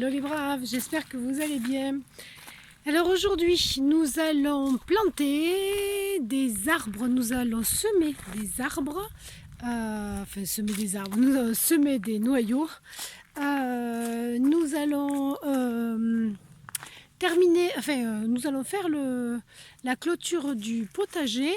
Hello les braves, j'espère que vous allez bien. Alors aujourd'hui, nous allons planter des arbres, nous allons semer des arbres, nous allons semer des noyaux. Nous allons nous allons faire la clôture du potager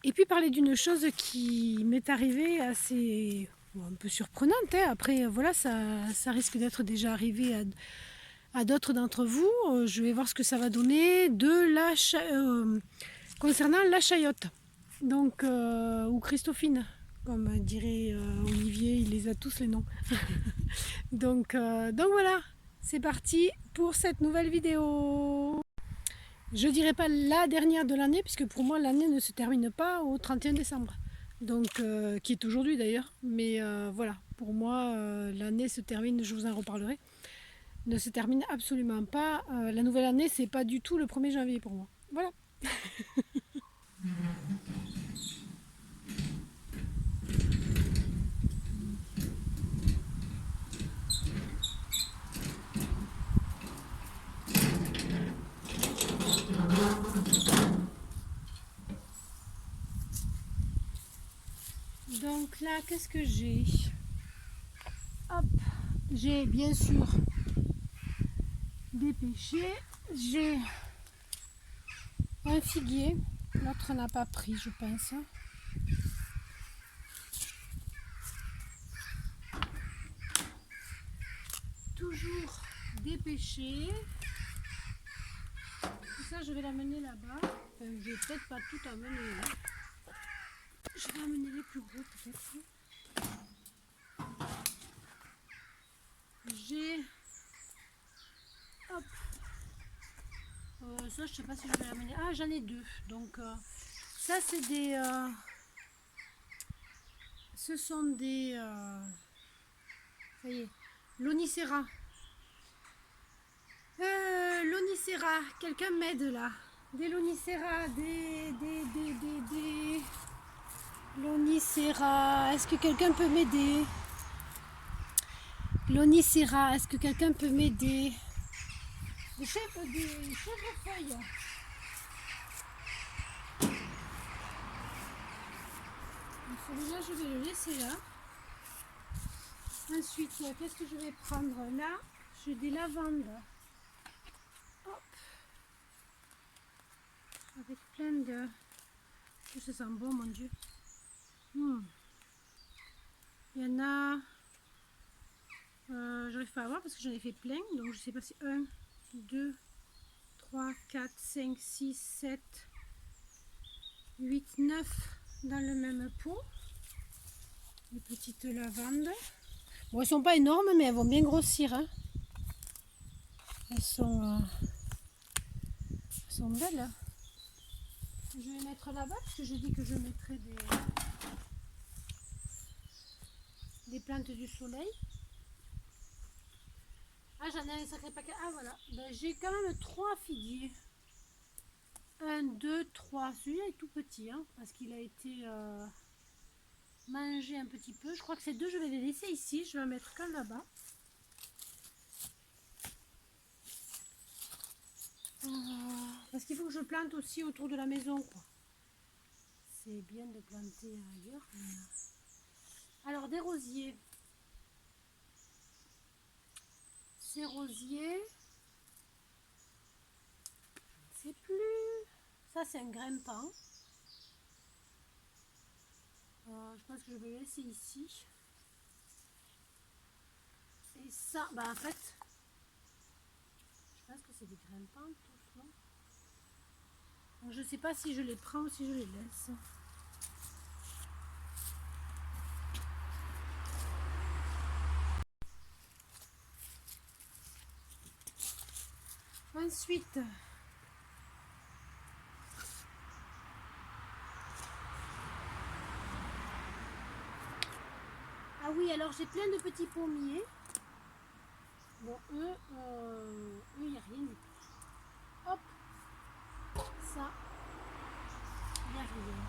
et puis parler d'une chose qui m'est arrivée assez un peu surprenante. Après, voilà, ça risque d'être déjà arrivé à d'autres d'entre vous. Je vais voir ce que ça va donner concernant la chayotte. Donc, ou Christophine, comme dirait Olivier, il les a tous les noms. Donc voilà, c'est parti pour cette nouvelle vidéo. Je dirais pas la dernière de l'année, puisque pour moi l'année ne se termine pas au 31 décembre. Donc, qui est aujourd'hui d'ailleurs. Mais voilà, pour moi l'année se termine, je vous en reparlerai, ne se termine absolument pas. La nouvelle année, c'est pas du tout le 1er janvier pour moi. Voilà. Donc là, qu'est-ce que j'ai? Hop, j'ai bien sûr des pêchers, j'ai un figuier, l'autre n'a pas pris, je pense. Toujours des pêchers. Tout ça, je vais l'amener là-bas. Enfin, je vais peut-être pas tout amener là. Je vais amener les plus gros peut-être. J'ai... Hop. Ça, je sais pas si je vais l'amener. Ah, j'en ai deux. Donc, ça, c'est des... ce sont des... ça y est. Lonicera. Lonicera. Quelqu'un m'aide là. Des Lonicera. Des... Lonicera. Est-ce que quelqu'un peut m'aider? Lonicera. Est-ce que quelqu'un peut m'aider? Des chèvrefeuilles. Celui-là, je vais le laisser là. Ensuite, qu'est-ce que je vais prendre là? J'ai des lavandes. Hop. Avec plein de... Ça sent bon, mon Dieu. Il y en a... j'arrive pas à voir parce que j'en ai fait plein. Donc, je sais pas si 1, 2, 3, 4, 5, 6, 7, 8, 9 dans le même pot. Les petites lavandes. Bon, elles sont pas énormes, mais elles vont bien grossir. Hein. Elles sont belles. Je vais mettre là-bas parce que j'ai dit que je mettrais des plantes du soleil. Ah, j'en ai un sacré paquet. Ah, voilà. Ben, j'ai quand même 3 figuiers. 1, 2, 3. Celui-là est tout petit, hein, parce qu'il a été mangé un petit peu. Je crois que ces deux, je vais les laisser ici. Je vais en mettre qu'un là-bas. Parce qu'il faut que je plante aussi autour de la maison, quoi. C'est bien de planter ailleurs. Alors, des rosiers. Ces rosiers, je ne sais plus. Ça, c'est un grimpant. Je pense que je vais le laisser ici. Et ça, bah en fait, je pense que c'est des grimpants tous, non? Donc, je ne sais pas si je les prends ou si je les laisse. Ensuite, ah oui, alors j'ai plein de petits pommiers. Bon, eux, il n'y a rien du tout. Hop, ça, il n'y a rien.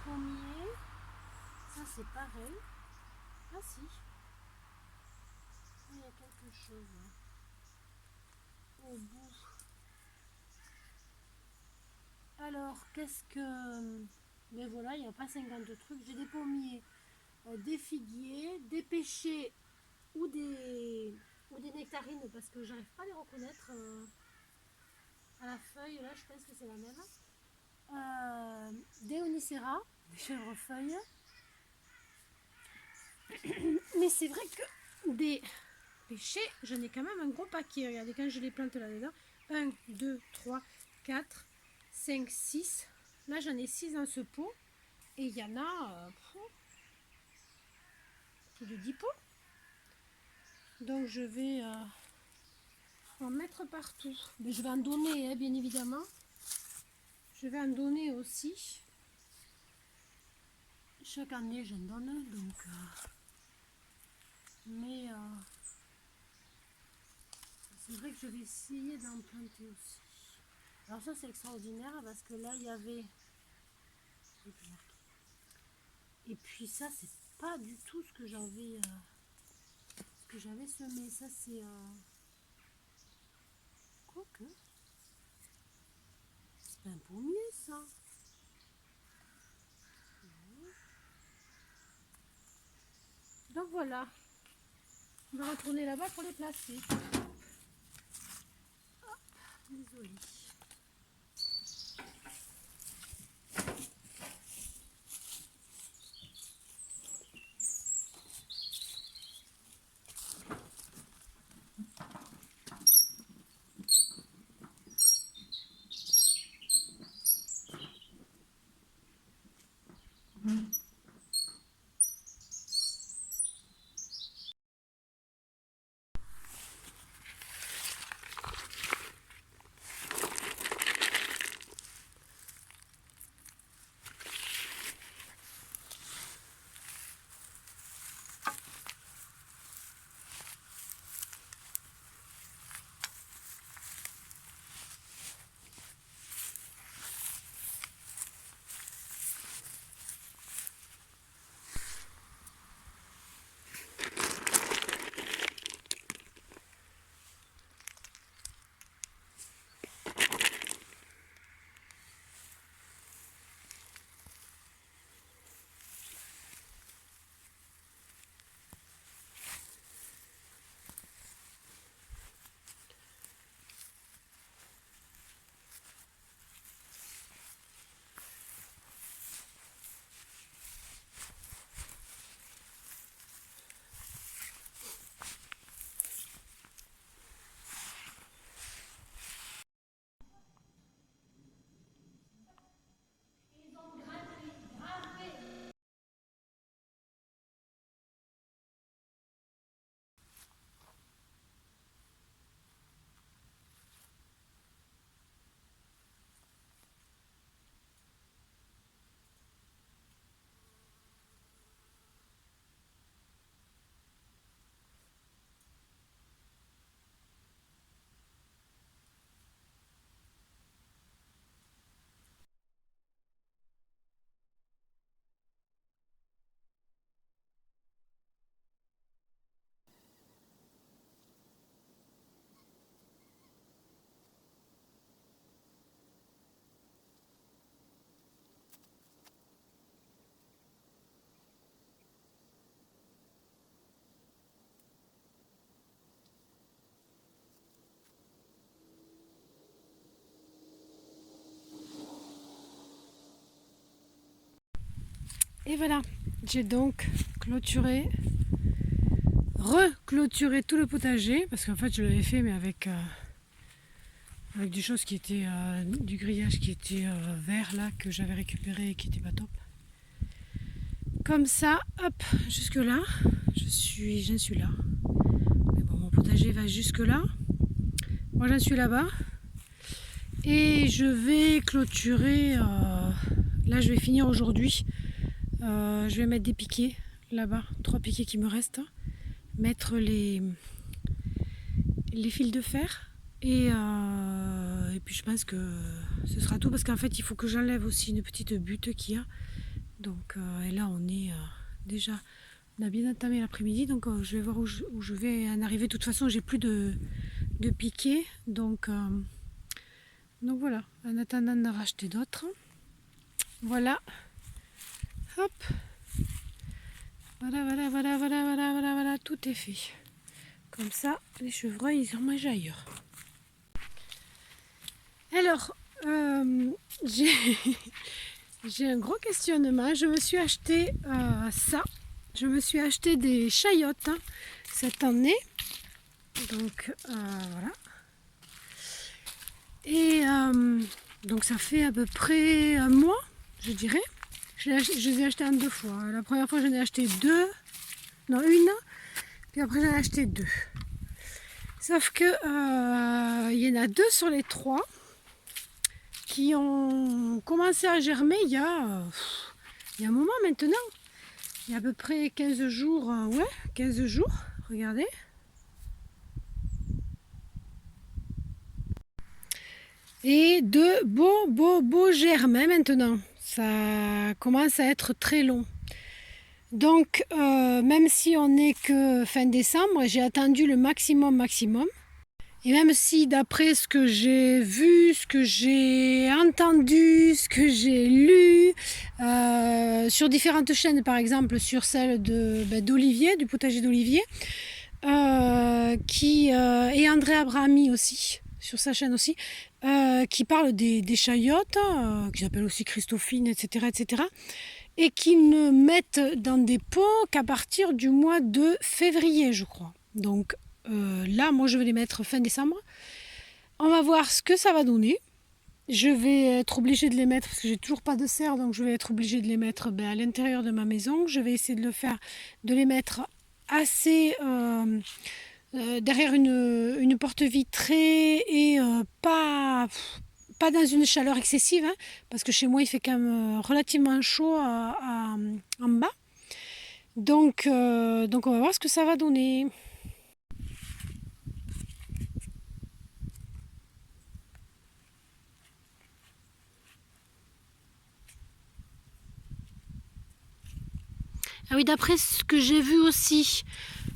Pommier, ça c'est pareil. Ah si, il y a quelque chose. au bout. Alors, qu'est-ce que... Ben voilà, il n'y a pas 50 trucs. J'ai des pommiers, des figuiers, des pêchers ou des nectarines parce que j'arrive pas à les reconnaître à la feuille. Là, je pense que c'est la même. Des onicera, des chèvrefeuilles. Mais c'est vrai que des pêchers, j'en ai quand même un gros paquet. Regardez, quand je les plante là-dedans, 1, 2, 3, 4, 5, 6. Là, j'en ai 6 dans ce pot. Et il y en a plus de 10 pots. Donc, je vais en mettre partout. Mais je vais en donner, hein, bien évidemment. Je vais en donner aussi. Chaque année, j'en donne. Donc, mais c'est vrai que je vais essayer d'en planter aussi. Alors ça, c'est extraordinaire parce que là, il y avait... Et puis ça, c'est pas du tout ce que j'avais semé. Ça, c'est... Quoique... C'est pas un pommier, ça. Donc voilà. On va retourner là-bas pour les placer. Désolée. Et voilà, j'ai donc reclôturé tout le potager, parce qu'en fait je l'avais fait mais avec des choses qui étaient du grillage qui était vert là, que j'avais récupéré et qui n'était pas top. Comme ça, hop, jusque là, j'en suis là. Mais bon, mon potager va jusque là. Moi j'en suis là-bas. Et je vais clôturer, là je vais finir aujourd'hui. Je vais mettre des piquets là-bas, 3 piquets qui me restent. Mettre les fils de fer et puis je pense que ce sera tout parce qu'en fait il faut que j'enlève aussi une petite butte qu'il y a. Donc et là on est déjà, on a bien entamé l'après-midi, donc je vais voir où je vais en arriver. De toute façon j'ai plus de de piquer. Donc voilà, en attendant d'en racheter d'autres. Voilà. Hop. Voilà, tout est fait. Comme ça, les chevreuils, ils en mangent ailleurs. Alors, j'ai un gros questionnement. Je me suis acheté ça. Je me suis acheté des chayotes cette année. Donc, voilà. Et donc, ça fait à peu près un mois, je dirais. Je les ai achetés en 2 fois. La première fois, j'en ai acheté 2. Non, une. Puis après, j'en ai acheté 2. Sauf que il y en a 2 sur les 3 qui ont commencé à germer il y a un moment maintenant. Il y a à peu près 15 jours. Ouais, 15 jours. Regardez. Et de beaux germes maintenant. Ça commence à être très long. Donc, même si on n'est que fin décembre, j'ai attendu le maximum. Et même si d'après ce que j'ai vu, ce que j'ai entendu, ce que j'ai lu, sur différentes chaînes, par exemple sur celle d'Olivier, du potager d'Olivier, et André Abrami aussi, sur sa chaîne aussi, qui parle des chayotes, qui s'appellent aussi Christophine, etc., et qui ne mettent dans des pots qu'à partir du mois de février, je crois. Donc là, moi, je vais les mettre fin décembre. On va voir ce que ça va donner. Je vais être obligée de les mettre, parce que j'ai toujours pas de serre, donc je vais être obligée de les mettre à l'intérieur de ma maison. Je vais essayer de les mettre assez derrière une porte vitrée et pas dans une chaleur excessive, hein, parce que chez moi il fait quand même relativement chaud en bas. Donc on va voir ce que ça va donner. Ah oui, d'après ce que j'ai vu aussi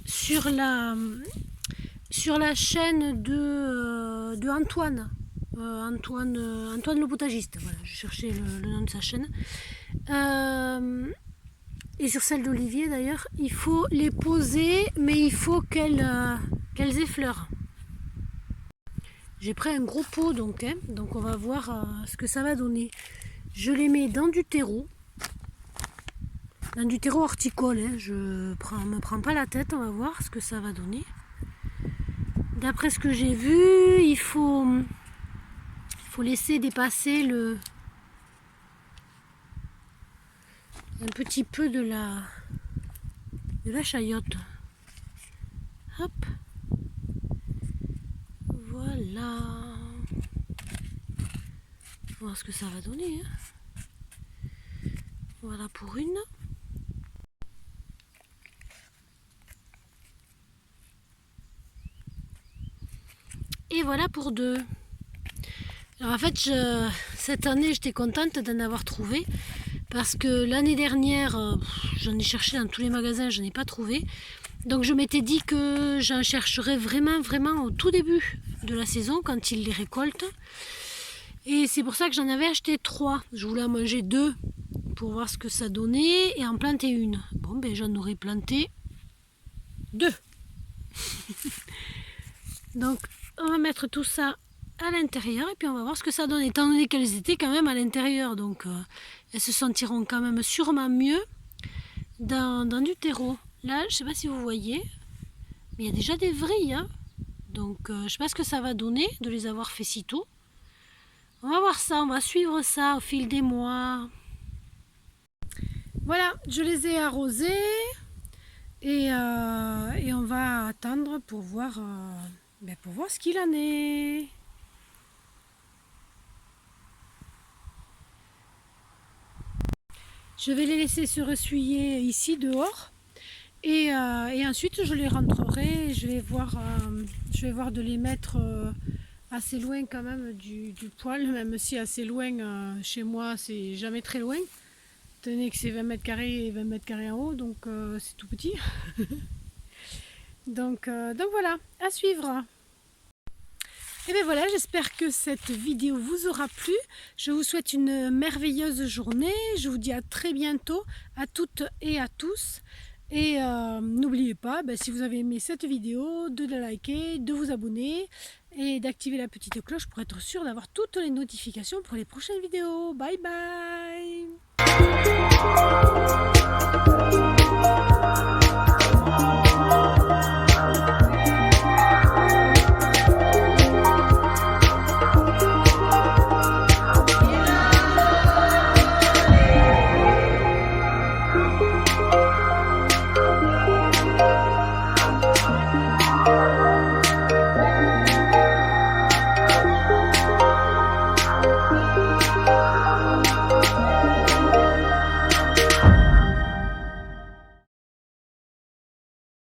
sur la chaîne de Antoine. Antoine le potagiste, voilà, je cherchais le nom de sa chaîne. Et sur celle d'Olivier d'ailleurs, il faut les poser, mais il faut qu'elles effleurent. J'ai pris un gros pot donc on va voir ce que ça va donner. Je les mets dans du terreau. Dans du terreau horticole, je ne me prends pas la tête, on va voir ce que ça va donner. D'après ce que j'ai vu, il faut laisser dépasser un petit peu de la chayotte. Hop. Voilà. On va voir ce que ça va donner. Voilà pour une. Et voilà pour 2. Alors en fait, cette année, j'étais contente d'en avoir trouvé. Parce que l'année dernière, j'en ai cherché dans tous les magasins, je n'en ai pas trouvé. Donc je m'étais dit que j'en chercherais vraiment au tout début de la saison, quand ils les récoltent. Et c'est pour ça que j'en avais acheté 3. Je voulais en manger 2 pour voir ce que ça donnait et en planter une. Bon, ben j'en aurais planté 2. Donc on va mettre tout ça à l'intérieur et puis on va voir ce que ça donne, étant donné qu'elles étaient quand même à l'intérieur. Donc elles se sentiront quand même sûrement mieux dans du terreau. Là, je ne sais pas si vous voyez, mais il y a déjà des vrilles. Hein. Donc je ne sais pas ce que ça va donner de les avoir fait si tôt. On va voir ça, on va suivre ça au fil des mois. Voilà, je les ai arrosés et on va attendre pour voir ce qu'il en est. Je vais les laisser se ressuyer ici dehors et ensuite je les rentrerai. Je vais voir de les mettre assez loin quand même du poêle, même si assez loin chez moi c'est jamais très loin. Tenez que c'est 20 mètres carrés et 20 mètres carrés en haut, donc c'est tout petit. donc voilà, à suivre. Et bien voilà, j'espère que cette vidéo vous aura plu. Je vous souhaite une merveilleuse journée. Je vous dis à très bientôt à toutes et à tous. Et n'oubliez pas, si vous avez aimé cette vidéo, de la liker, de vous abonner et d'activer la petite cloche pour être sûr d'avoir toutes les notifications pour les prochaines vidéos. Bye bye!